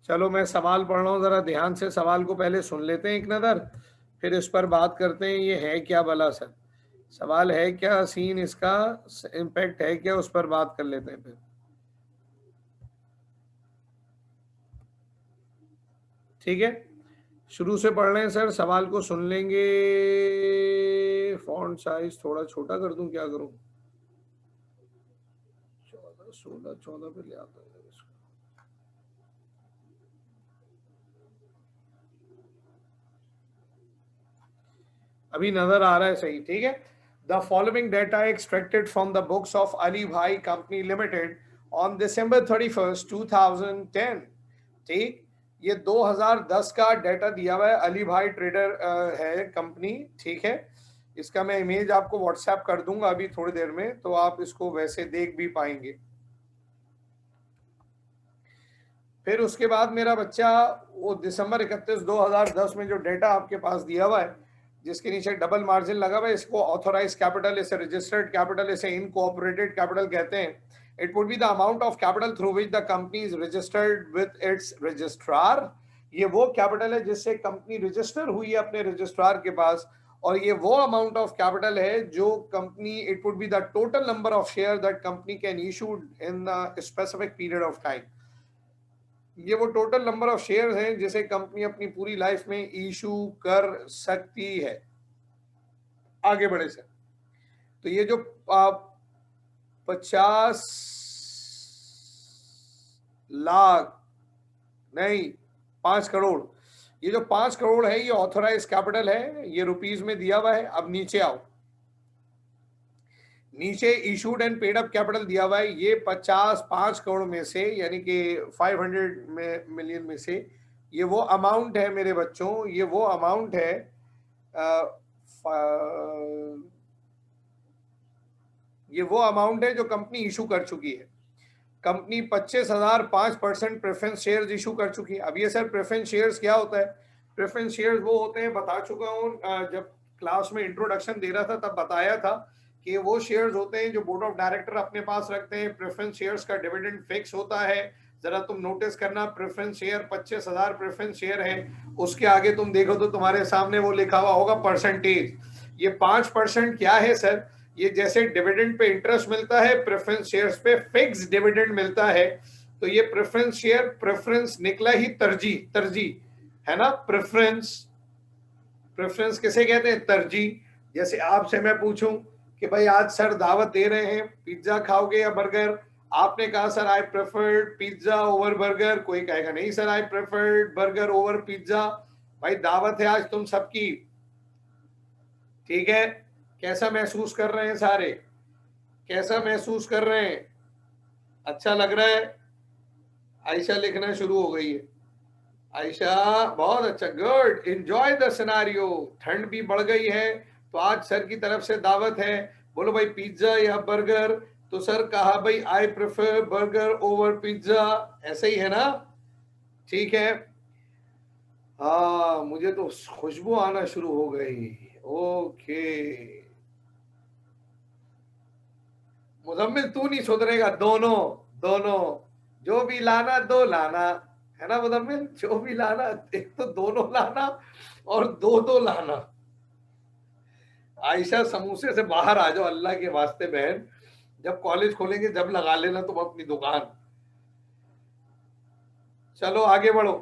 चलो मैं सवाल पढ़ रहा हूँ, जरा ध्यान से सवाल को पहले सुन लेते हैं एक नज़र, फिर इस पर बात करते हैं। ये है क्या भला सर, सवाल है क्या, सीन इसका इम्पैक्ट है क्या, उस पर बात कर लेते हैं फिर। ठीक है, शुरू से पढ़ रहे हैं सर, सवाल को सुन लेंगे। फॉन्ट साइज थोड़ा छोटा कर दूं, क्या करूं, 14 16 14 पे ले आता हूं इसको। अभी नजर आ रहा है सही, ठीक है। The following data extracted from the books of Ali भाई company limited on December 31st 2010। ठीक, ये 2010 का डेटा दिया हुआ है, अली भाई ट्रेडर है कंपनी, ठीक है। इसका मैं इमेज आपको व्हाट्सएप कर दूंगा अभी थोड़ी देर में, तो आप इसको वैसे देख भी पाएंगे। फिर उसके बाद मेरा बच्चा, वो December 31 2010 में जो डेटा आपके पास दिया हुआ है, जिसके नीचे डबल मार्जिन लगा हुआ है, इसको ऑथोराइज कैपिटल, इसे रजिस्टर्ड कैपिटल, इसे इनकॉर्पोरेटेड कैपिटल कहते हैं। It would be the amount of capital through which the company is registered with its registrar. ये वो कैपिटल है जिससे कंपनी रजिस्टर हुई है अपने रजिस्ट्रार के पास, और ये वो अमाउंट ऑफ कैपिटल है जो company, it would be the total number of share that company can issue in the specific period of time. ये वो टोटल नंबर ऑफ शेयर्स हैं जिसे कंपनी अपनी पूरी लाइफ में इशू कर सकती है। आगे बढ़े सर, तो ये जो 50 लाख नहीं 5 करोड़, ये जो 5 करोड़ है ये ऑथोराइज कैपिटल है, ये रुपीस में दिया हुआ है। अब नीचे आओ, नीचे issued and paid up capital दिया हुआ है, ये 5 करोड़ में से, यानी कि 500 मिलियन में से ये वो अमाउंट है मेरे बच्चों, ये वो अमाउंट है, ये वो अमाउंट है जो कंपनी इशू कर चुकी है। कंपनी 25,000 5% प्रेफरेंस शेयर्स इशू कर चुकी है। अब ये सर प्रेफरेंस शेयर्स क्या होता है, प्रेफरेंस शेयर्स वो होते हैं, बता चुका हूँ जब क्लास में इंट्रोडक्शन दे रहा था तब बताया था कि वो शेयर्स होते हैं जो बोर्ड ऑफ डायरेक्टर अपने पास रखते हैं। प्रेफरेंस शेयर्स का डिविडेंड फिक्स होता है। जरा तुम नोटिस करना, प्रेफरेंस शेयर 25,000 प्रेफरेंस शेयर है, उसके आगे तुम देखो तो तुम्हारे सामने वो लिखा हुआ होगा परसेंटेज। ये 5% क्या है सर, ये जैसे डिविडेंड पे इंटरेस्ट मिलता है, प्रेफरेंस शेयर्स पे फिक्स डिविडेंड मिलता है। तो ये प्रेफरेंस शेयर, प्रेफरेंस निकला ही तरजीह, तरजीह है ना। प्रेफरेंस, प्रेफरेंस किसे कहते हैं, तरजीह। जैसे आपसे मैं पूछूं कि भाई आज सर दावत दे रहे हैं, पिज्जा खाओगे या बर्गर, आपने कहा sir I preferred pizza over burger, कोई कहेगा नहीं sir I preferred burger over pizza. भाई दावत है आज तुम सबकी, ठीक है। कैसा महसूस कर रहे हैं सारे, कैसा महसूस कर रहे हैं, अच्छा लग रहा है। आयशा लिखना शुरू हो गई है, आयशा बहुत अच्छा, गुड, एंजॉय द सिनारियो। ठंड भी बढ़ गई है तो आज सर की तरफ से दावत है, बोलो भाई पिज्जा या बर्गर, तो सर कहा भाई I prefer burger over pizza, ऐसे ही है ना, ठीक है। हाँ मुझे तो खुशबू आना शुरू हो गई, ओके। मुजम्मिल तू नहीं सुधरेगा, दोनों दोनों, जो भी लाना दो लाना, है ना मुजम्मिल, जो भी लाना, एक तो दोनों लाना और दो दो लाना। आयशा समोसे से बाहर आ जाओ अल्लाह के वास्ते बहन, जब कॉलेज खोलेंगे जब लगा लेना तुम अपनी दुकान। चलो आगे बढ़ो।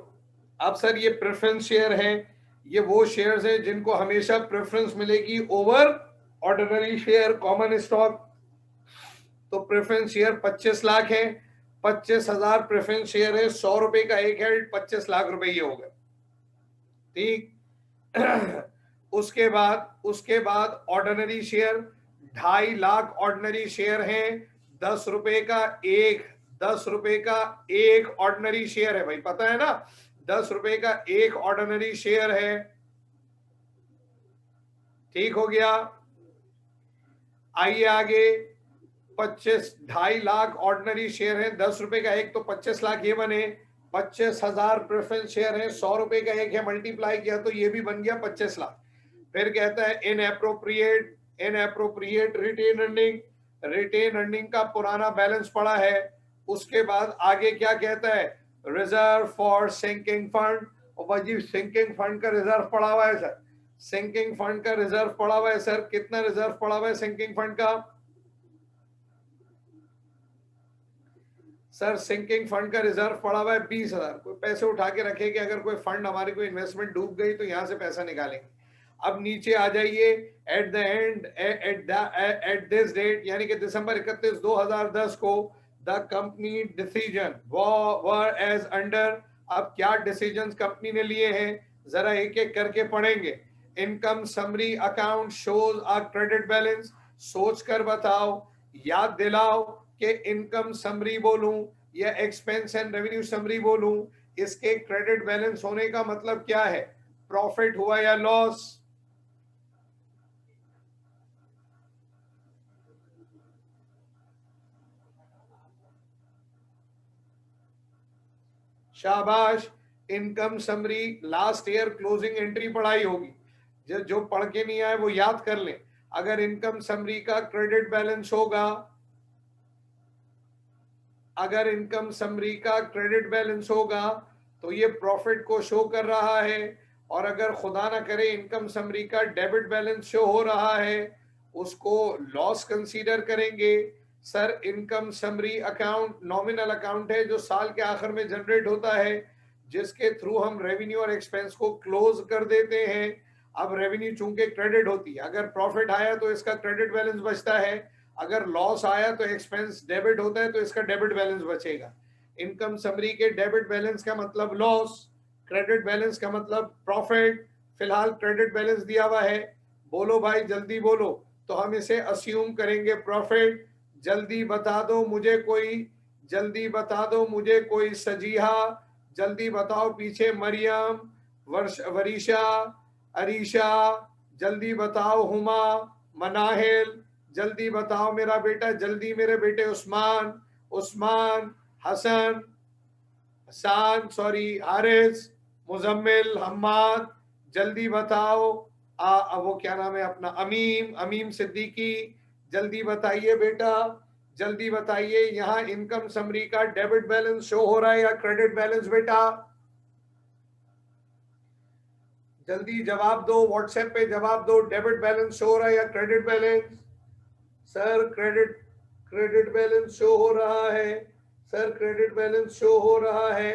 अब सर ये प्रेफरेंस शेयर है, ये वो शेयर्स हैं जिनको हमेशा प्रेफरेंस मिलेगी over ordinary share, common stock. तो प्रेफरेंस शेयर 25 लाख है, 25,000 प्रेफरेंस शेयर है, 100 रुपए का एक है, 25 लाख रुपए ये हो गए, ठीक। उसके बाद ordinary share 2.5 lakh ordinary share हैं, 10 रुपए का एक, 10 रुपए का एक ऑर्डिनरी शेयर है, भाई पता है ना, 10 रुपए का एक ऑर्डिनरी शेयर है, ठीक हो गया। आइए आगे, 2.5 लाख ऑर्डिनरी शेयर है, 10 रुपए का एक, तो 25 लाख ये बने। 25,000 प्रेफरेंस शेयर है, 100 रुपए का एक है, मल्टीप्लाई किया तो ये भी बन गया 25 लाख। फिर कहता है inappropriate, inappropriate retain earning, retain earning का पुराना बैलेंस पड़ा है। उसके बाद आगे क्या कहता है, रिजर्व फॉर सिंकिंग फंड, और भाई सिंकिंग फंड का रिजर्व पड़ा हुआ है सर, सिंकिंग फंड का रिजर्व पड़ा हुआ है सर, कितना रिजर्व पड़ा हुआ है सिंकिंग फंड का? सर सिंकिंग फंड का रिजर्व पड़ा हुआ है 20,000। कोई पैसे उठा के रखे कि अगर कोई फंड हमारी कोई इन्वेस्टमेंट डूब गई तो यहां से पैसा निकालेंगे। अब नीचे आ जाइए, at the end at this date यानी कि दिसंबर 31 2010 को the company decision were as under. अब क्या डिसीजन कंपनी ने लिए हैं जरा एक एक करके पढ़ेंगे। Income summary account shows a credit balance, सोच कर बताओ, याद दिलाओ कि इनकम समरी बोलूं या एक्सपेंस एंड रेवेन्यू समरी बोलूं, इसके क्रेडिट बैलेंस होने का मतलब क्या है? प्रॉफिट हुआ या लॉस? शाबाश। Income summary last year closing entry पढ़ाई होगी, जो पढ़ के नहीं आए वो याद कर लें। अगर इनकम समरी का क्रेडिट बैलेंस होगा, अगर इनकम समरी का क्रेडिट बैलेंस होगा तो ये प्रॉफिट को शो कर रहा है, और अगर खुदा ना करे इनकम समरी का डेबिट बैलेंस शो हो रहा है उसको लॉस कंसीडर करेंगे। Sir income summary account nominal account है जो साल के आखिर में जनरेट होता है, जिसके थ्रू हम रेवेन्यू और एक्सपेंस को क्लोज कर देते हैं। अब रेवेन्यू चूंकि क्रेडिट होती है, अगर प्रॉफिट आया तो इसका क्रेडिट बैलेंस बचता है, अगर लॉस आया तो एक्सपेंस डेबिट होता है तो इसका डेबिट बैलेंस बचेगा। इनकम समरी के डेबिट बैलेंस का मतलब लॉस, क्रेडिट बैलेंस का मतलब प्रॉफिट। फिलहाल क्रेडिट बैलेंस दिया हुआ है, बोलो भाई जल्दी बोलो, तो हम इसे अस्यूम करेंगे प्रॉफिट। जल्दी बता दो मुझे कोई, जल्दी बता दो मुझे कोई सजीहा, जल्दी बताओ पीछे मरियम, वरीशा, अरीशा, जल्दी बताओ हुमा, मनाहिल, जल्दी बताओ मेरा बेटा, जल्दी मेरे बेटे उस्मान, उस्मान, हसन, हसान सॉरी हारिस, मुजम्मिल, हम्माद, जल्दी बताओ। वो क्या नाम है अपना, अमीम, अमीम सिद्दीकी, जल्दी बताइए बेटा, जल्दी बताइए। यहाँ इनकम समरी का डेबिट बैलेंस शो हो रहा है या क्रेडिट बैलेंस बेटा? जल्दी जवाब दो, व्हाट्सएप पे जवाब दो, डेबिट बैलेंस शो हो रहा है या credit balance? Sir credit, credit balance show हो रहा है सर, क्रेडिट बैलेंस शो हो रहा है।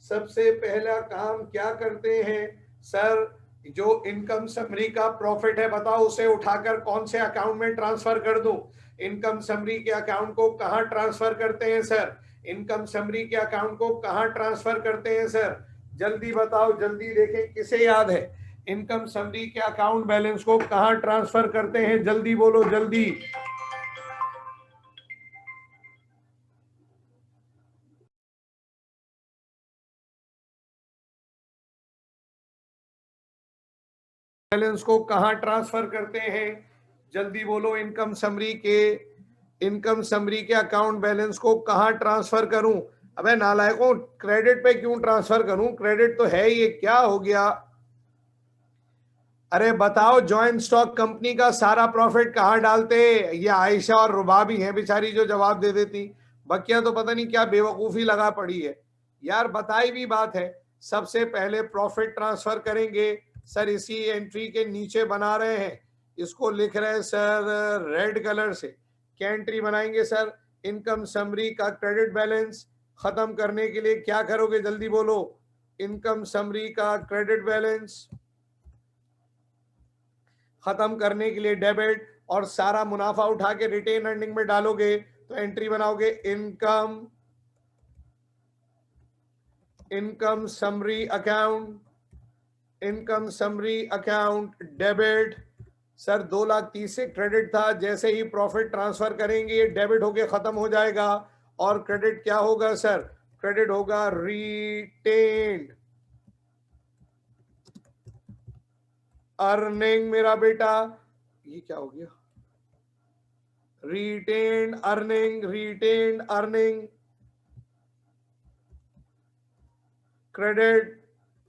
सबसे पहला काम क्या करते हैं सर, जो इनकम समरी का प्रॉफिट है बताओ उसे उठाकर कौन से अकाउंट में ट्रांसफर कर दूं? इनकम समरी के अकाउंट को कहां ट्रांसफर करते हैं सर? इनकम समरी के अकाउंट को कहां ट्रांसफर करते हैं सर? जल्दी बताओ, जल्दी देखें किसे याद है इनकम समरी के अकाउंट बैलेंस को कहां ट्रांसफर करते हैं? जल्दी बोलो जल्दी। बैलेंस को कहां ट्रांसफर करते हैं? जल्दी बोलो। इनकम समरी के, इनकम समरी के अकाउंट बैलेंस को कहां ट्रांसफर करूं? अबे नालायकों, क्रेडिट पे क्यों ट्रांसफर करूं? क्रेडिट तो है, ये क्या हो गया? अरे बताओ, जॉइंट स्टॉक कंपनी का सारा प्रॉफिट कहां डालते? ये आयशा और रुबा भी हैं बेचारी जो जवाब दे देती, बकिया तो पता नहीं क्या बेवकूफी लगा पड़ी है यार। बताई भी बात है, सबसे पहले प्रॉफिट ट्रांसफर करेंगे सर, इसी एंट्री के नीचे बना रहे हैं, इसको लिख रहे हैं सर रेड कलर से। क्या एंट्री बनाएंगे सर? इनकम समरी का क्रेडिट बैलेंस खत्म करने के लिए क्या करोगे? जल्दी बोलो। इनकम समरी का क्रेडिट बैलेंस खत्म करने के लिए डेबिट, और सारा मुनाफा उठा के रिटेन अर्निंग में डालोगे तो एंट्री बनाओगे income, income summary account, income summary account debit. Sir 2,30,000 से क्रेडिट था, जैसे ही प्रॉफिट ट्रांसफर करेंगे ये डेबिट होके खत्म हो जाएगा, और क्रेडिट क्या होगा सर? क्रेडिट होगा रिटेन्ड अर्निंग मेरा बेटा। ये क्या हो गया? Retained earning, retained earning credit,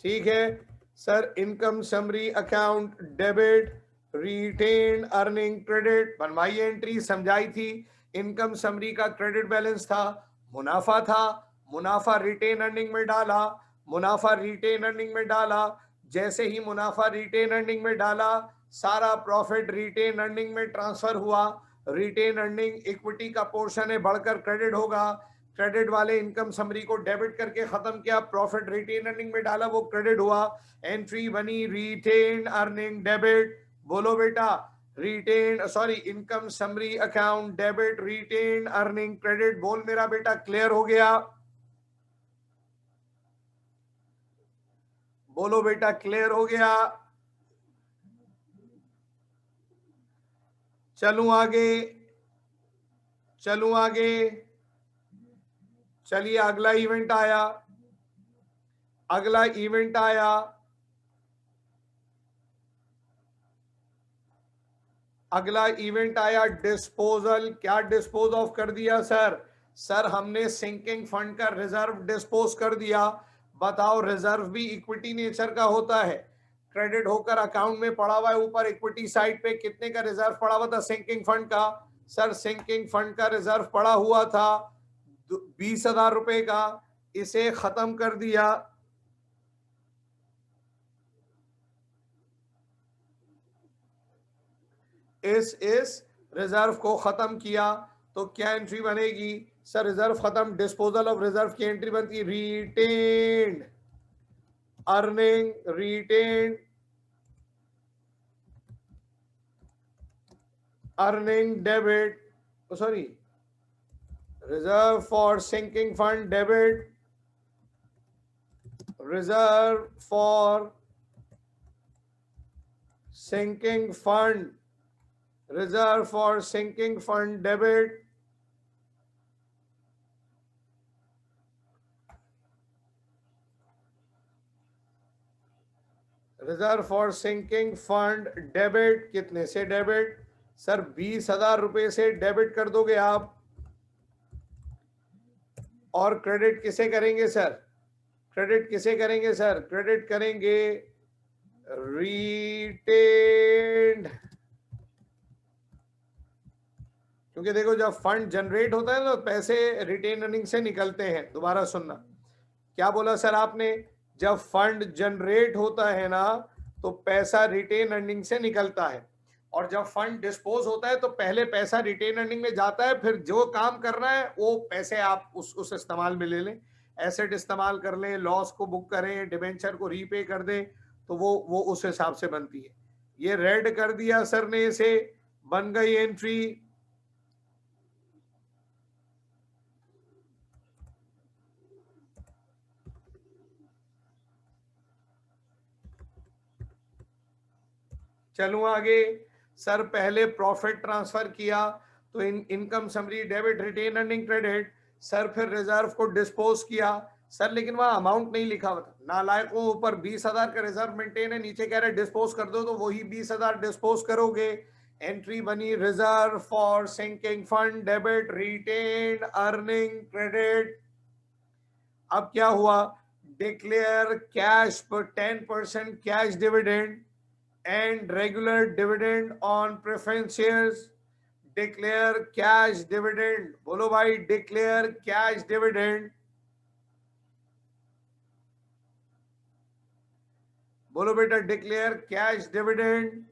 ठीक है sir. Income summary account debit, retain earning credit, बनवाई एंट्री, समझाई थी। इनकम समरी का क्रेडिट बैलेंस था, मुनाफा था, मुनाफा रिटेन अर्निंग में डाला, मुनाफा रिटेन अर्निंग में डाला, जैसे ही मुनाफा रिटेन अर्निंग में डाला सारा प्रॉफिट रिटेन अर्निंग में ट्रांसफर हुआ। रिटेन अर्निंग इक्विटी का पोर्शन है, बढ़कर क्रेडिट होगा। क्रेडिट वाले इनकम समरी को डेबिट करके खत्म किया, प्रॉफिट रिटेन अर्निंग में डाला, वो क्रेडिट हुआ। एंट्री बनी रिटेन अर्निंग डेबिट। बोलो बेटा, retain sorry income summary account debit retain earning credit. बोल मेरा बेटा, क्लियर हो गया? बोलो बेटा, क्लियर हो गया? चलूं आगे, चलूं आगे। चलिए अगला इवेंट आया, अगला इवेंट आया, अगला इवेंट आया डिस्पोजल। क्या डिस्पोज ऑफ कर दिया सर? सर हमने सिंकिंग फंड का रिजर्व डिस्पोज कर दिया। बताओ, रिजर्व भी इक्विटी नेचर का होता है, क्रेडिट होकर अकाउंट में पड़ा हुआ है। ऊपर इक्विटी साइड पे कितने का रिजर्व पड़ा हुआ था सिंकिंग फंड का? सर सिंकिंग फंड का रिजर्व पड़ा हुआ था 20,000 रुपए का, इसे खत्म कर दिया। इस रिजर्व को खत्म किया तो क्या एंट्री बनेगी? सर रिजर्व खत्म, डिस्पोजल ऑफ रिजर्व की एंट्री बनती है retained earning, retained earning debit, sorry reserve for sinking fund debit, reserve for sinking fund, reserve for sinking fund debit, reserve for sinking fund debit. कितने से debit? Sir 20,000 रुपए से debit कर दोगे आप। और क्रेडिट किसे करेंगे सर? क्रेडिट किसे करेंगे सर? क्रेडिट करेंगे रिटेन्ड, क्योंकि देखो जब फंड जनरेट होता है ना तो पैसे रिटेन अर्निंग से निकलते हैं। दोबारा सुनना, क्या बोला सर आपने? जब फंड जनरेट होता है ना तो पैसा रिटेन अर्निंग से निकलता है, और जब फंड डिस्पोज होता है तो पहले पैसा रिटेन अर्निंग में जाता है, फिर जो काम करना है वो पैसे आप उस इस्तेमाल में ले लें, एसेट इस्तेमाल कर लें, लॉस को बुक करें, डिबेंचर को रीपे कर दें, तो वो उस हिसाब से बनती है। ये रेड कर दिया सर ने, इसे बन गई एंट्री। चलूं आगे। सर पहले प्रॉफिट ट्रांसफर किया तो income summary debit retain earning credit. Sir फिर रिजर्व को डिस्पोज किया। सर लेकिन वहां अमाउंट नहीं लिखा हुआ था, नालायकों, ऊपर 20,000 का रिजर्व मेंटेन है, नीचे कह रहे डिस्पोज कर दो, तो वही 20,000 डिस्पोज करोगे। एंट्री बनी reserve for sinking fund debit retain earning credit. अब क्या हुआ? डिक्लेयर कैश पर 10% cash dividend and regular dividend on preference shares. Declare cash dividend. बोलो भाई, declare cash dividend. बोलो बेटा, declare cash dividend.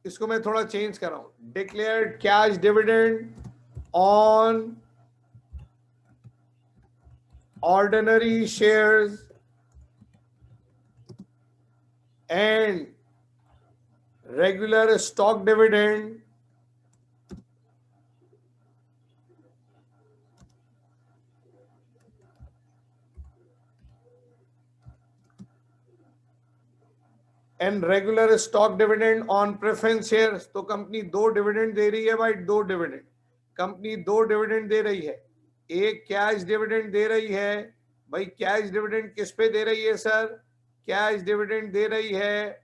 इसको मैं थोड़ा चेंज कर रहा हूं। Declare cash dividend on ordinary shares and regular stock dividend and regular stock dividend on preference shares। तो कंपनी 2 डिविडेंड दे रही है भाई, 2 डिविडेंड। कंपनी 2 डिविडेंड दे रही है, एक कैश डिविडेंड दे रही है। भाई कैश डिविडेंड किस पे दे रही है सर? कैश डिविडेंड दे रही है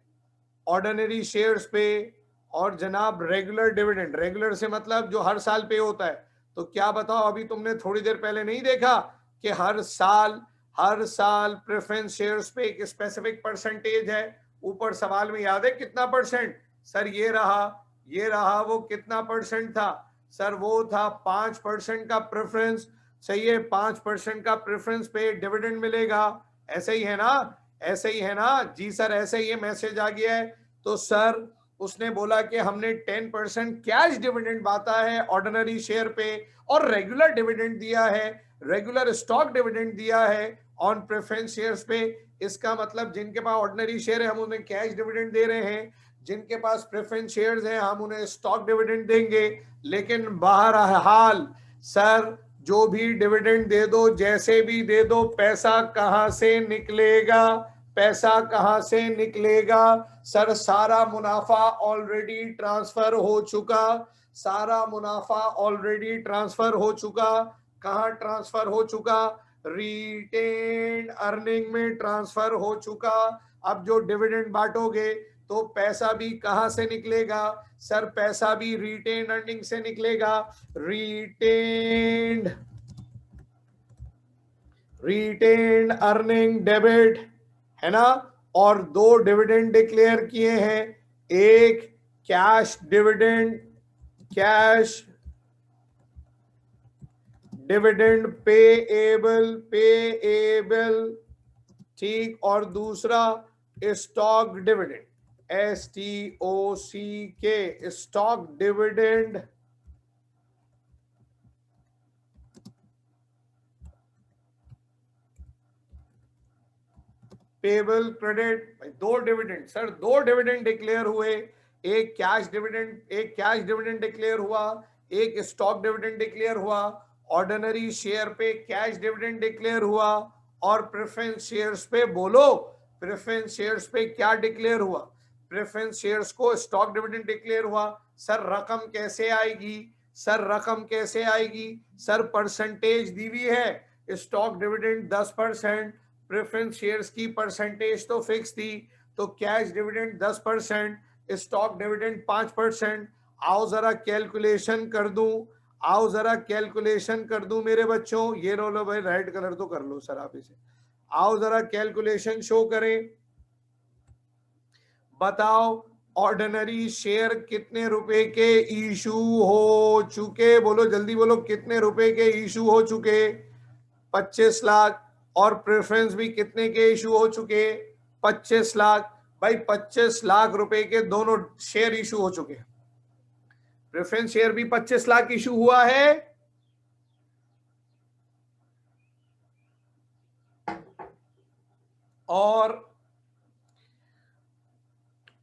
ऑर्डिनरी शेयर्स पे। और जनाब रेगुलर डिविडेंड, रेगुलर से मतलब जो हर साल पे होता है। तो क्या बताओ, अभी तुमने थोड़ी देर पहले नहीं देखा कि हर साल प्रेफरेंस शेयर्स पे एक स्पेसिफिक परसेंटेज है। ऊपर सवाल में याद है कितना परसेंट? सर ये रहा वो कितना परसेंट था? सर वो था 5% का प्रेफरेंस, सही है, 5% का प्रेफरेंस पे डिविडेंड मिलेगा, ऐसे ही है ना, ऐसे ही है ना जी सर, ऐसे ही है, मैसेज आ गया है। तो सर उसने बोला कि हमने 10% कैश डिविडेंड बांटा है ऑर्डिनरी शेयर पे और रेगुलर डिविडेंड दिया है, रेगुलर स्टॉक डिविडेंड दिया है ऑन प्रेफरेंस शेयर्स पे। इसका मतलब जिनके पास ऑर्डिनरी शेयर है हम उन्हें कैश डिविडेंड दे रहे हैं, जिनके पास प्रेफरेंस शेयर्स हैं हम उन्हें स्टॉक डिविडेंड देंगे। लेकिन बहरहाल सर जो भी डिविडेंड दे दो, जैसे भी दे दो, पैसा कहां से निकलेगा, पैसा कहां से निकलेगा सर? सारा मुनाफा ऑलरेडी ट्रांसफर हो चुका, सारा मुनाफा ऑलरेडी ट्रांसफर हो चुका। कहां ट्रांसफर हो चुका? रिटेन अर्निंग में ट्रांसफर हो चुका। अब जो डिविडेंड बांटोगे तो पैसा भी कहां से निकलेगा सर? पैसा भी रिटेन अर्निंग से निकलेगा, रिटेन अर्निंग डेबिट, है ना। और दो डिविडेंड डिक्लेयर किए हैं, एक cash dividend, cash dividend payable, ठीक, और दूसरा stock dividend, STOCK, stock dividend. Payable credit, दो डिविडेंड सर, दो डिविडेंड डिक्लेयर हुए, एक कैश डिविडेंड डिक्लेयर हुआ, एक स्टॉक डिविडेंड डिक्लेयर हुआ। ऑर्डिनरी शेयर पे कैश डिविडेंड डिक्लेयर हुआ और प्रेफरेंस शेयर्स पे बोलो, प्रेफरेंस शेयर्स पे क्या डिक्लेयर हुआ? प्रेफरेंस शेयर्स को स्टॉक डिविडेंड डिक्लेयर हुआ। सर रकम कैसे आएगी, सर रकम कैसे आएगी? सर परसेंटेज दी हुई है, स्टॉक डिविडेंड 10%, प्रेफरेंस शेयर्स की परसेंटेज तो फिक्स थी, तो कैश डिविडेंड 10%, स्टॉक डिविडेंड 5%। आओ जरा कैलकुलेशन कर दूं, आओ जरा कैलकुलेशन कर दूं मेरे बच्चों, ये लो भाई, रेड कलर तो कर लो सर आप इसे, आओ जरा कैलकुलेशन शो करें, बताओ ऑर्डिनरी शेयर कितने रुपए के इशू हो चुके? बोलो जल्दी बोलो, कितने रुपए के इशू हो चुके? 25 लाख। और प्रेफरेंस भी कितने के इशू हो चुके? 25 लाख। भाई 25 लाख रुपए के दोनों शेयर इशू हो चुके हैं, प्रेफरेंस शेयर भी 25 लाख इशू हुआ है और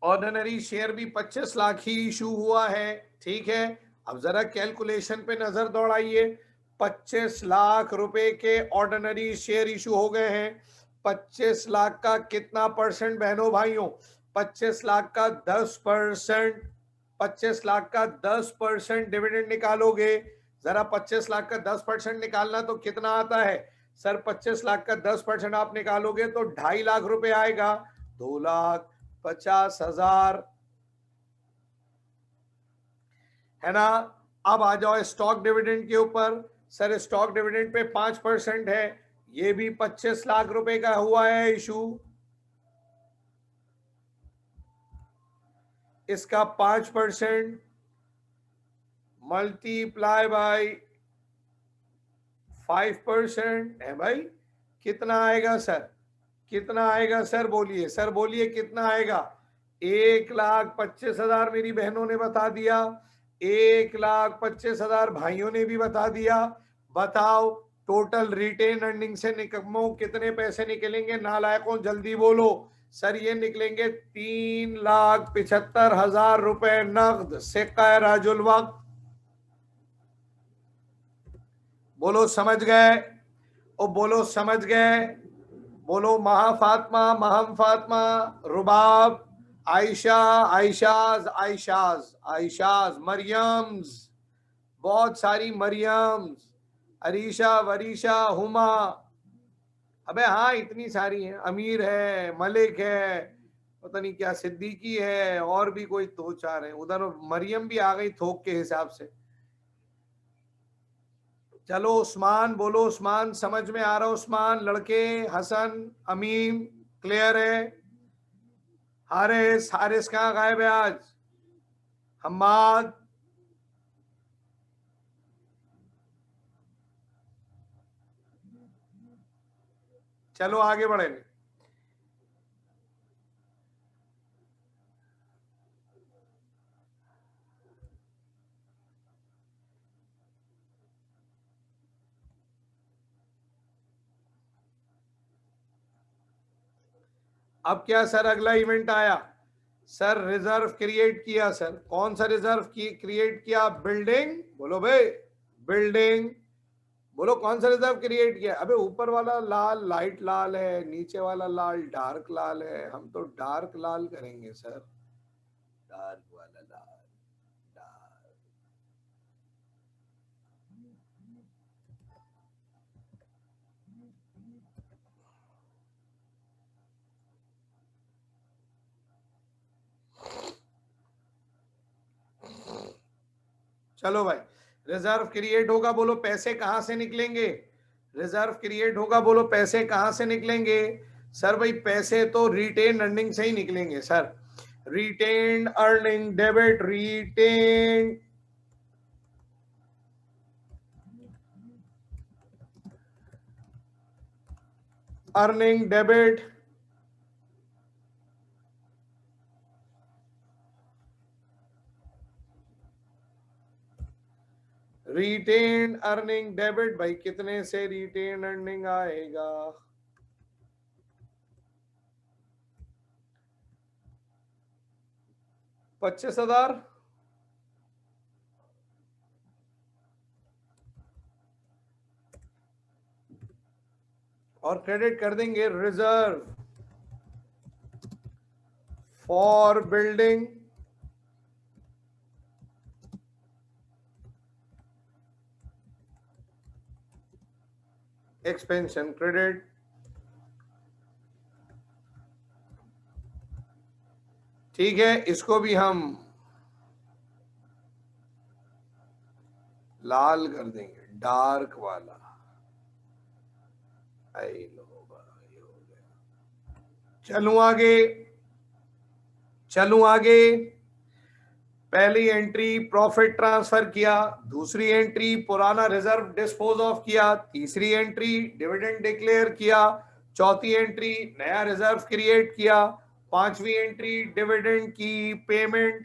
ऑर्डिनरी शेयर भी 25 लाख ही इशू हुआ है, ठीक है। अब जरा कैलकुलेशन पे नजर दौड़ाइए, 25 लाख रुपए के ऑर्डिनरी शेयर इशू हो गए हैं, 25 लाख का कितना परसेंट बहनों भाइयों? 25 लाख का 10%, 25 लाख का 10% डिविडेंड निकालोगे, जरा 25 लाख का 10% निकालना तो कितना आता है सर? 25 लाख का 10% आप निकालोगे तो 2.5 लाख रुपए आएगा, 2,50,000, है ना। अब आ जाओ स्टॉक डिविडेंड के ऊपर, सर स्टॉक डिविडेंड पे 5% है, ये भी 25 लाख रुपए का हुआ है इशू, इसका 5% मल्टीप्लाई बाय 5% है भाई, कितना आएगा सर? कितना आएगा सर? बोलिए सर, बोलिए कितना आएगा? 1,25,000 मेरी बहनों ने बता दिया, 1,25,000 भाइयों ने भी बता दिया। बताओ टोटल रिटेन अर्निंग से निकम्मों कितने पैसे निकलेंगे? नालायकों जल्दी बोलो सर, ये निकलेंगे 3,75,000 रुपए नकद। सिक्का राजुल वक्त, बोलो समझ गए? ओ बोलो समझ गए? बोलो महा फातमा, महम फातमा, रुबाब, आयशा, आयशाज, मरियम्स, बहुत सारी मरियम्स, अरीशा, वरीशा, हुमा, अबे हाँ इतनी सारी हैं, अमीर है, मलिक है, पता नहीं क्या, सिद्दीकी है, और भी कोई दो चार है उधर, मरियम भी आ गई थोक के हिसाब से। चलो उस्मान, बोलो उस्मान, समझ में आ रहा उस्मान? लड़के हसन, अमीम, क्लियर है? हारिस, हारिस कहाँ गायब है आज? हम्माद, चलो आगे बढ़ेंगे। अब क्या सर अगला इवेंट आया, सर रिजर्व क्रिएट किया। सर कौन सा रिजर्व क्रिएट किया? बिल्डिंग, बोलो भाई, बिल्डिंग, बोलो कौन सा रिजर्व क्रिएट किया? अबे ऊपर वाला लाल लाइट लाल है, नीचे वाला लाल डार्क लाल है, हम तो डार्क लाल करेंगे सर, डार्क वाला लाल, डार्क। चलो भाई, रिजर्व क्रिएट होगा, बोलो पैसे कहां से निकलेंगे? रिजर्व क्रिएट होगा, बोलो पैसे कहां से निकलेंगे? सर भाई पैसे तो रिटेन अर्निंग से ही निकलेंगे sir. Retain earning debit, retain earning debit, retain earning debit. भाई कितने से रिटेन अर्निंग आएगा? 25,000। और क्रेडिट कर देंगे reserve for building expansion credit. ठीक है, इसको भी हम लाल कर देंगे, डार्क वाला। आई लो भाई, हो गया। चलूं आगे, चलूं आगे। पहली एंट्री प्रॉफिट ट्रांसफर किया, दूसरी एंट्री पुराना रिजर्व डिस्पोज ऑफ किया, तीसरी एंट्री डिविडेंड डिक्लेयर किया, चौथी एंट्री नया रिजर्व क्रिएट किया, पांचवी एंट्री डिविडेंड की पेमेंट,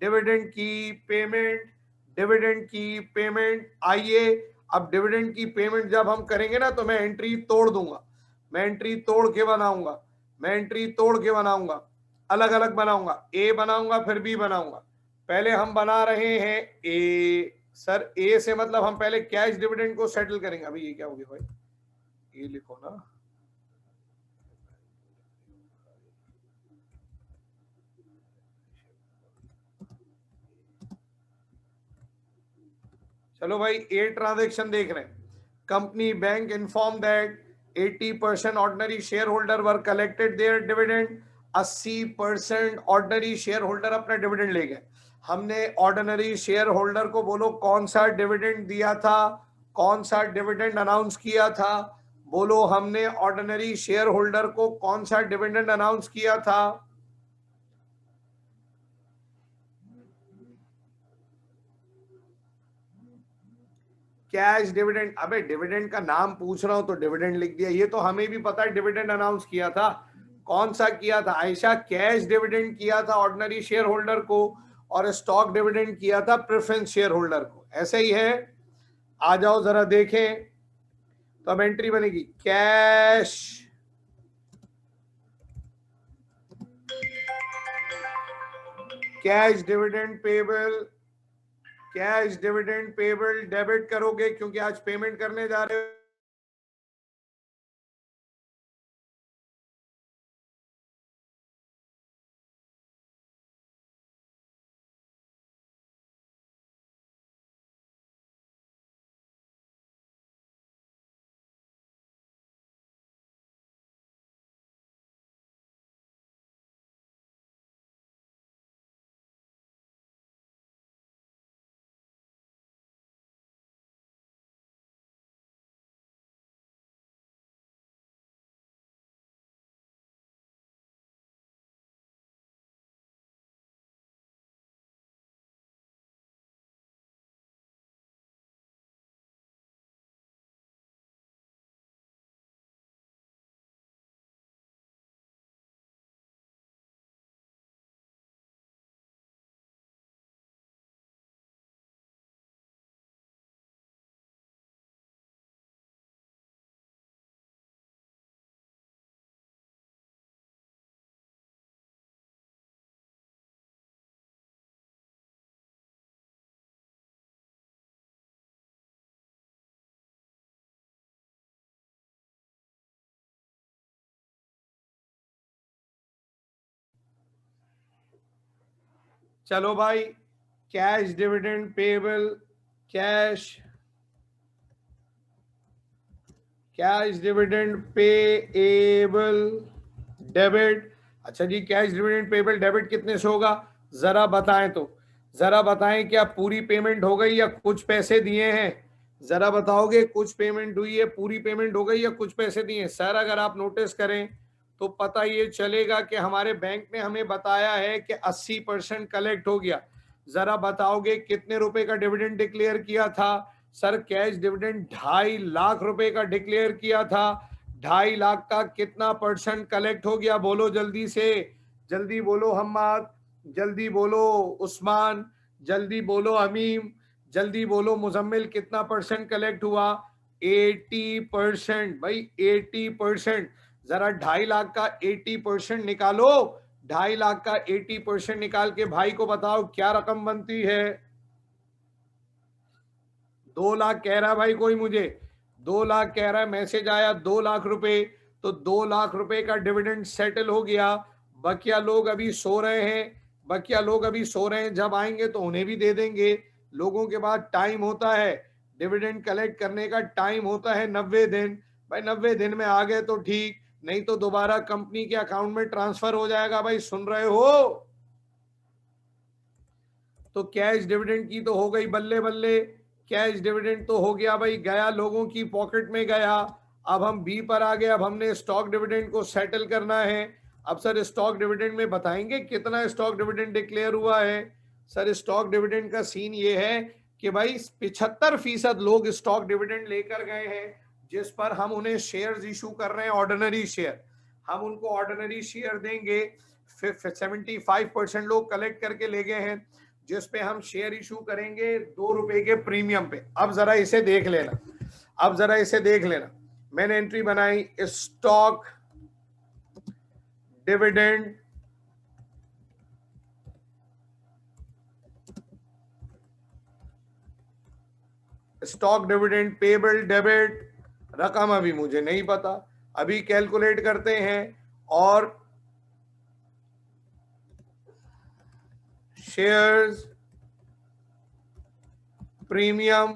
डिविडेंड की पेमेंट, डिविडेंड की पेमेंट। आइए, अब डिविडेंड की पेमेंट जब हम करेंगे ना तो मैं एंट्री तोड़ दूंगा, मैं एंट्री तोड़ के बनाऊंगा, मैं एंट्री तोड़ के बनाऊंगा, अलग अलग बनाऊंगा, ए बनाऊंगा फिर बी बनाऊंगा। पहले हम बना रहे हैं ए। सर ए से मतलब हम पहले कैश डिविडेंड को सेटल करेंगे। अभी ये क्या हो गया भाई, ये लिखो ना। चलो भाई, ए ट्रांजेक्शन देख रहे हैं। Company bank inform that 80% ordinary share holder were collected their dividend. 80% ordinary share holder अपना डिविडेंड ले गए। हमने ऑर्डिनरी शेयर होल्डर को बोलो कौन सा डिविडेंड दिया था, कौन सा डिविडेंड अनाउंस किया था? बोलो हमने ऑर्डिनरी शेयर होल्डर को कौन सा डिविडेंड अनाउंस किया था? Cash dividend. अबे डिविडेंड का नाम पूछ रहा हूं तो डिविडेंड लिख दिया, ये तो हमें भी पता है डिविडेंड अनाउंस किया था। कौन सा किया था आयशा? कैश डिविडेंड किया था ऑर्डिनरी शेयर होल्डर को, और स्टॉक डिविडेंड किया था प्रेफरेंस शेयर होल्डर को। ऐसे ही है, आ जाओ जरा देखें। तो अब एंट्री बनेगी cash, cash dividend payable, cash dividend payable debit करोगे क्योंकि आज पेमेंट करने जा रहे हो। चलो भाई, cash dividend payable, cash dividend payable debit. अच्छा जी, कैश डिविडेंड पेएबल डेबिट कितने से होगा, जरा बताएं तो, जरा बताएं क्या पूरी पेमेंट हो गई या कुछ पैसे दिए हैं? जरा बताओगे, कुछ पेमेंट हुई है, पूरी पेमेंट हो गई या कुछ पैसे दिए? सर अगर आप नोटिस करें तो पता ये चलेगा कि हमारे बैंक ने हमें बताया है कि 80% कलेक्ट हो गया। जरा बताओगे कितने रुपए का डिविडेंड डिक्लेयर किया था? सर कैश डिविडेंड 2.5 लाख रुपए का डिक्लेयर किया था। 2.5 लाख का कितना परसेंट कलेक्ट हो गया? बोलो जल्दी से, जल्दी बोलो हम्माद, जल्दी बोलो उस्मान, जल्दी बोलो अमीम, जल्दी बोलो मुजम्मिल, कितना परसेंट कलेक्ट हुआ? 80% भाई, 80%। जरा 2.5 लाख का 80% निकालो, 2.5 लाख का 80% निकाल के भाई को बताओ क्या रकम बनती है? 2 लाख कह रहा है भाई कोई मुझे, 2 लाख कह रहा है, मैसेज आया 2 लाख रुपए। तो 2 लाख रुपए का डिविडेंड सेटल हो गया। बकिया लोग अभी सो रहे हैं, बकिया लोग अभी सो रहे हैं, जब आएंगे तो उन्हें भी दे देंगे। लोगों के बाद टाइम होता है डिविडेंड कलेक्ट करने का, टाइम होता है 90 दिन। भाई 90 दिन में आ गए तो ठीक, नहीं तो दोबारा कंपनी के अकाउंट में ट्रांसफर हो जाएगा। भाई सुन रहे हो? तो कैश डिविडेंड की तो हो गई बल्ले बल्ले, कैश डिविडेंड तो हो गया भाई, गया लोगों की पॉकेट में गया। अब हम बी पर आ गए, अब हमने स्टॉक डिविडेंड को सेटल करना है। अब सर स्टॉक डिविडेंड में बताएंगे कितना स्टॉक डिविडेंड डिक्लेयर हुआ है? सर स्टॉक डिविडेंड का सीन ये है कि भाई 75% लोग स्टॉक डिविडेंड लेकर गए हैं, जिस पर हम उन्हें शेयर्स इशू कर रहे हैं, ऑर्डिनरी शेयर। हम उनको ऑर्डिनरी शेयर देंगे। 75% लोग कलेक्ट करके ले गए हैं, जिस पे हम शेयर इशू करेंगे 2 रुपए के प्रीमियम पे। अब जरा इसे देख लेना, अब जरा इसे देख लेना। मैंने एंट्री बनाई stock dividend, stock dividend payable debit, रकम अभी मुझे नहीं पता, अभी कैलकुलेट करते हैं। और शेयर्स प्रीमियम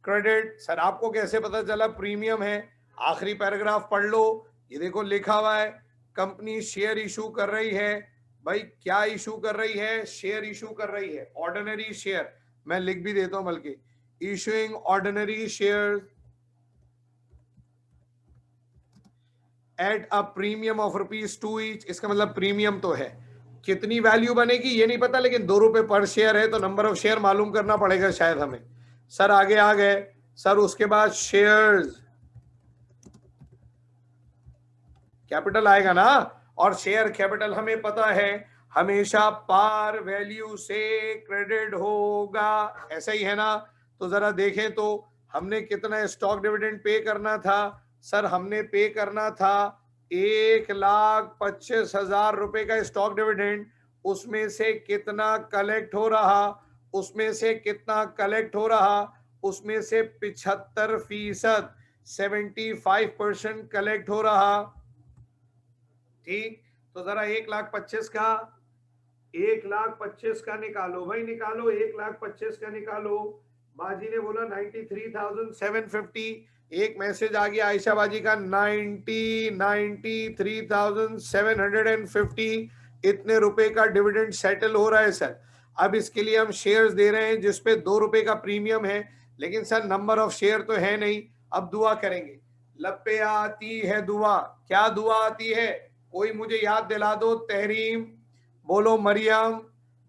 क्रेडिट, सर आपको कैसे पता चला प्रीमियम है? आखिरी पैराग्राफ पढ़ लो, ये देखो लिखा हुआ है कंपनी शेयर इशू कर रही है। भाई क्या इशू कर रही है? शेयर इशू कर रही है, ऑर्डिनरी शेयर। मैं लिख भी देता हूं बल्कि, issuing ordinary share at a premium of ₹2 each. इसका मतलब प्रीमियम तो है, कितनी वैल्यू बनेगी ये नहीं पता, लेकिन 2 रुपए पर शेयर है, तो नंबर ऑफ शेयर मालूम करना पड़ेगा शायद हमें। सर आगे आ गए सर, उसके बाद शेयर्स कैपिटल आएगा ना, और शेयर कैपिटल हमें पता है हमेशा पार वैल्यू से क्रेडिट होगा, ऐसा ही है ना? तो जरा देखें तो हमने कितना स्टॉक डिविडेंड पे करना था? सर हमने पे करना था 1,25,000 रुपए का स्टॉक डिविडेंड। उसमें से कितना कलेक्ट हो रहा? उसमें से कितना कलेक्ट हो रहा? उसमें से 75%, 75% कलेक्ट हो रहा। ठीक, तो जरा 1,25,000 का, 1,25,000 का निकालो भाई, निकालो 1,25,000 का निकालो। बाजी ने बोला 93,750। एक मैसेज आ गया आयशा बाजी का 93,750, इतने रुपए का डिविडेंड सेटल हो रहा है सर। अब इसके लिए हम शेयर्स दे रहे हैं जिसपे 2 रुपए का प्रीमियम है, लेकिन सर नंबर ऑफ शेयर तो है नहीं। अब दुआ करेंगे, लपे आती है दुआ। क्या दुआ आती है? कोई मुझे याद दिला दो। तहरीम बोलो, मरियम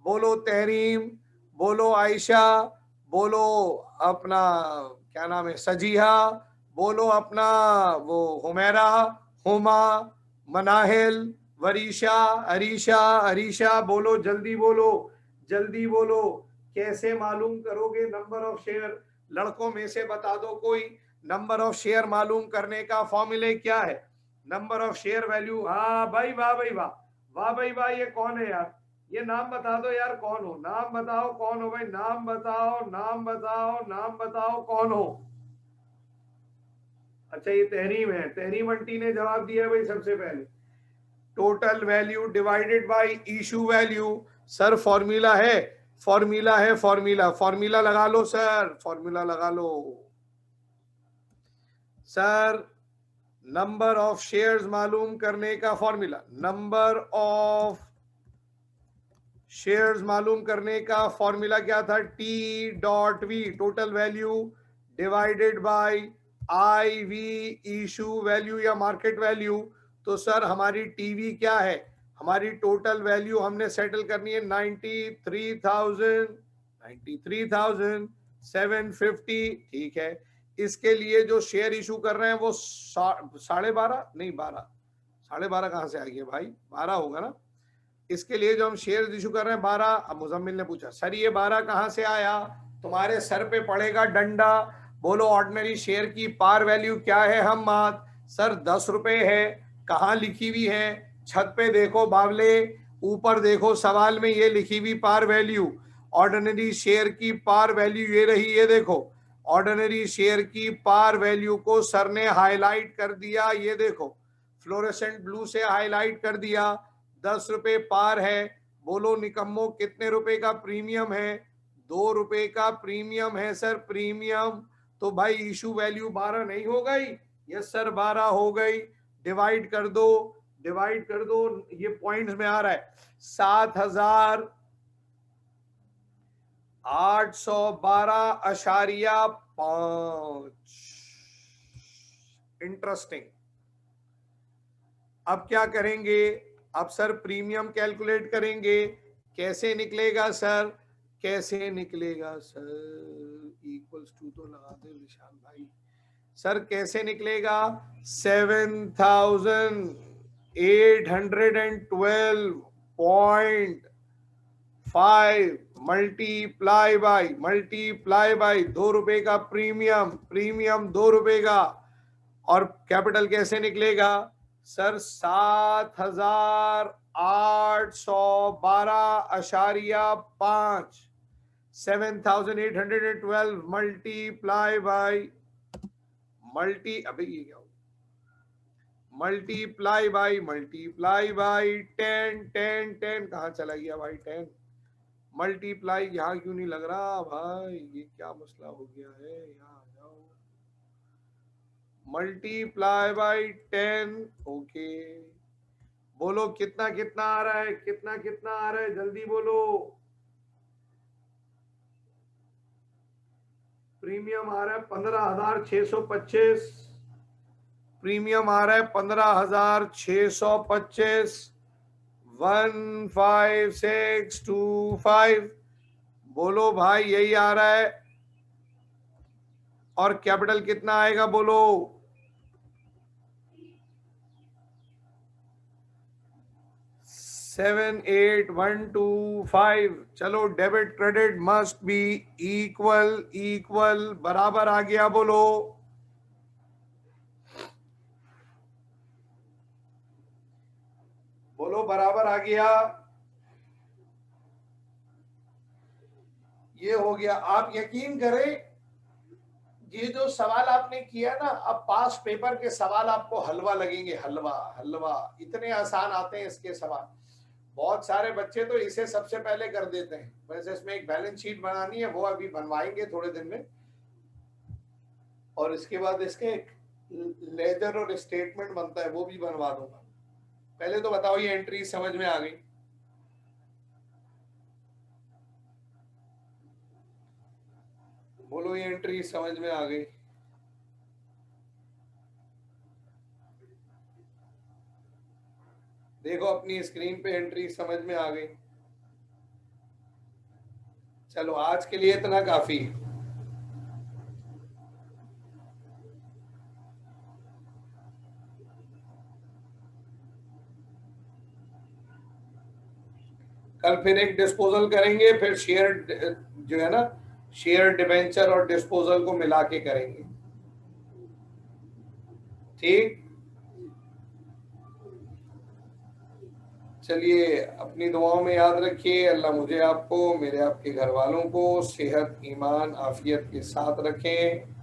बोलो, तहरीम बोलो, आयशा बोलो, अपना क्या नाम है, सजीहा बोलो, अपना वो हुमैरा, हुमा, मनाहिल, वरीशा, अरीशा, अरीशा बोलो, जल्दी बोलो, जल्दी बोलो। कैसे मालूम करोगे नंबर ऑफ शेयर? लड़कों में से बता दो कोई, नंबर ऑफ शेयर मालूम करने का फॉर्मूले क्या है? Number of share value. हाँ भाई, वाह भाई वाह, वाह भाई वाह, ये कौन है यार? ये नाम बता दो यार, कौन हो? नाम बताओ कौन हो भाई, नाम बताओ, नाम बताओ, नाम बताओ कौन हो? अच्छा ये तहरीम है, तहरीम आंटी ने जवाब दिया भाई सबसे पहले। Total value divided bye issue value. Sir formula है, फॉर्मूला है, फॉर्मूला लगा लो सर, फॉर्मूला लगा लो सर। नंबर ऑफ शेयर्स मालूम करने का फॉर्मूला, नंबर ऑफ शेयर्स मालूम करने का फॉर्मूला क्या था? T dot V, total value, divided by I V, issue value या मार्केट वैल्यू। तो सर हमारी टीवी क्या है? हमारी टोटल वैल्यू हमने सेटल करनी है 93,750, ठीक है। इसके लिए जो शेयर इशू कर रहे हैं वो 12.5 नहीं 12, 12.5 कहां से आ गया भाई? 12 होगा ना। इसके लिए जो हम शेयर इशू कर रहे हैं 12। अब मुजम्मिल ने पूछा सर ये 12 कहां से आया? तुम्हारे सर पे पड़ेगा डंडा। बोलो ऑर्डिनरी शेयर की पार वैल्यू क्या है? हम मात सर 10 रुपए है। कहाँ लिखी हुई है? छत पे देखो बावले, ऊपर देखो सवाल में ये लिखी हुई पार वैल्यू। ऑर्डिनरी शेयर की पार वैल्यू ये रही, ये देखो। ऑर्डिनरी शेयर की पार वैल्यू को सर ने हाईलाइट कर दिया, ये देखो फ्लोरेसेंट ब्लू से हाईलाइट कर दिया। 10 रुपए पार है। बोलो निकम्मो कितने रुपए का प्रीमियम है? 2 रुपए का प्रीमियम है सर, प्रीमियम। तो भाई इशू वैल्यू 12 नहीं हो गई? यस सर 12 हो गई। डिवाइड कर दो, डिवाइड कर दो, ये पॉइंट्स में आ रहा है 7,812.5। इंटरेस्टिंग। अब क्या करेंगे? अब सर प्रीमियम कैलकुलेट करेंगे। कैसे निकलेगा सर? कैसे निकलेगा सर? इक्वल्स टू तो लगा दे विशाल भाई। सर कैसे निकलेगा? 7,812.5 मल्टीप्लाई बाय 2 रुपए का प्रीमियम, प्रीमियम 2 रुपए का। और कैपिटल कैसे निकलेगा सर? 7,812.5। 7,812 मल्टीप्लाई बाय अबे ये क्या हो? मल्टीप्लाई बाय 10 कहाँ चला गया भाई? 10 मल्टीप्लाई यहाँ क्यों नहीं लग रहा भाई? ये क्या मसला हो गया है? यहाँ जाओ, मल्टीप्लाई बाय 10। ओके बोलो कितना कितना आ रहा है? कितना कितना आ रहा है? जल्दी बोलो। प्रीमियम आ रहा है 15,625। प्रीमियम आ रहा है 15,625। 15625। बोलो भाई यही आ रहा है। और कैपिटल कितना आएगा बोलो? 7,8,125। चलो debit credit must be equal बराबर आ गया। बोलो बोलो बराबर आ गया। ये हो गया। आप यकीन करें ये जो सवाल आपने किया ना, अब पास पेपर के सवाल आपको हलवा लगेंगे। हलवा हलवा इतने आसान आते हैं इसके सवाल। बहुत सारे बच्चे तो इसे सबसे पहले कर देते हैं। वैसे इसमें एक बैलेंस शीट बनानी है, वो अभी बनवाएंगे थोड़े दिन में। और इसके बाद इसके लेजर और स्टेटमेंट बनता है, वो भी बनवा दूंगा। पहले तो बताओ ये एंट्री समझ में आ गई? बोलो ये एंट्री समझ में आ गई? देखो अपनी स्क्रीन पे एंट्री समझ में आ गई। चलो आज के लिए इतना काफी। कल फिर एक डिस्पोजल करेंगे, फिर शेयर जो है ना, शेयर डिबेंचर और डिस्पोजल को मिला के करेंगे। ठीक, चलिए अपनी दुआओं में याद रखिए। अल्लाह मुझे आपको, मेरे आपके घर वालों को सेहत, ईमान, आफियत के साथ रखें।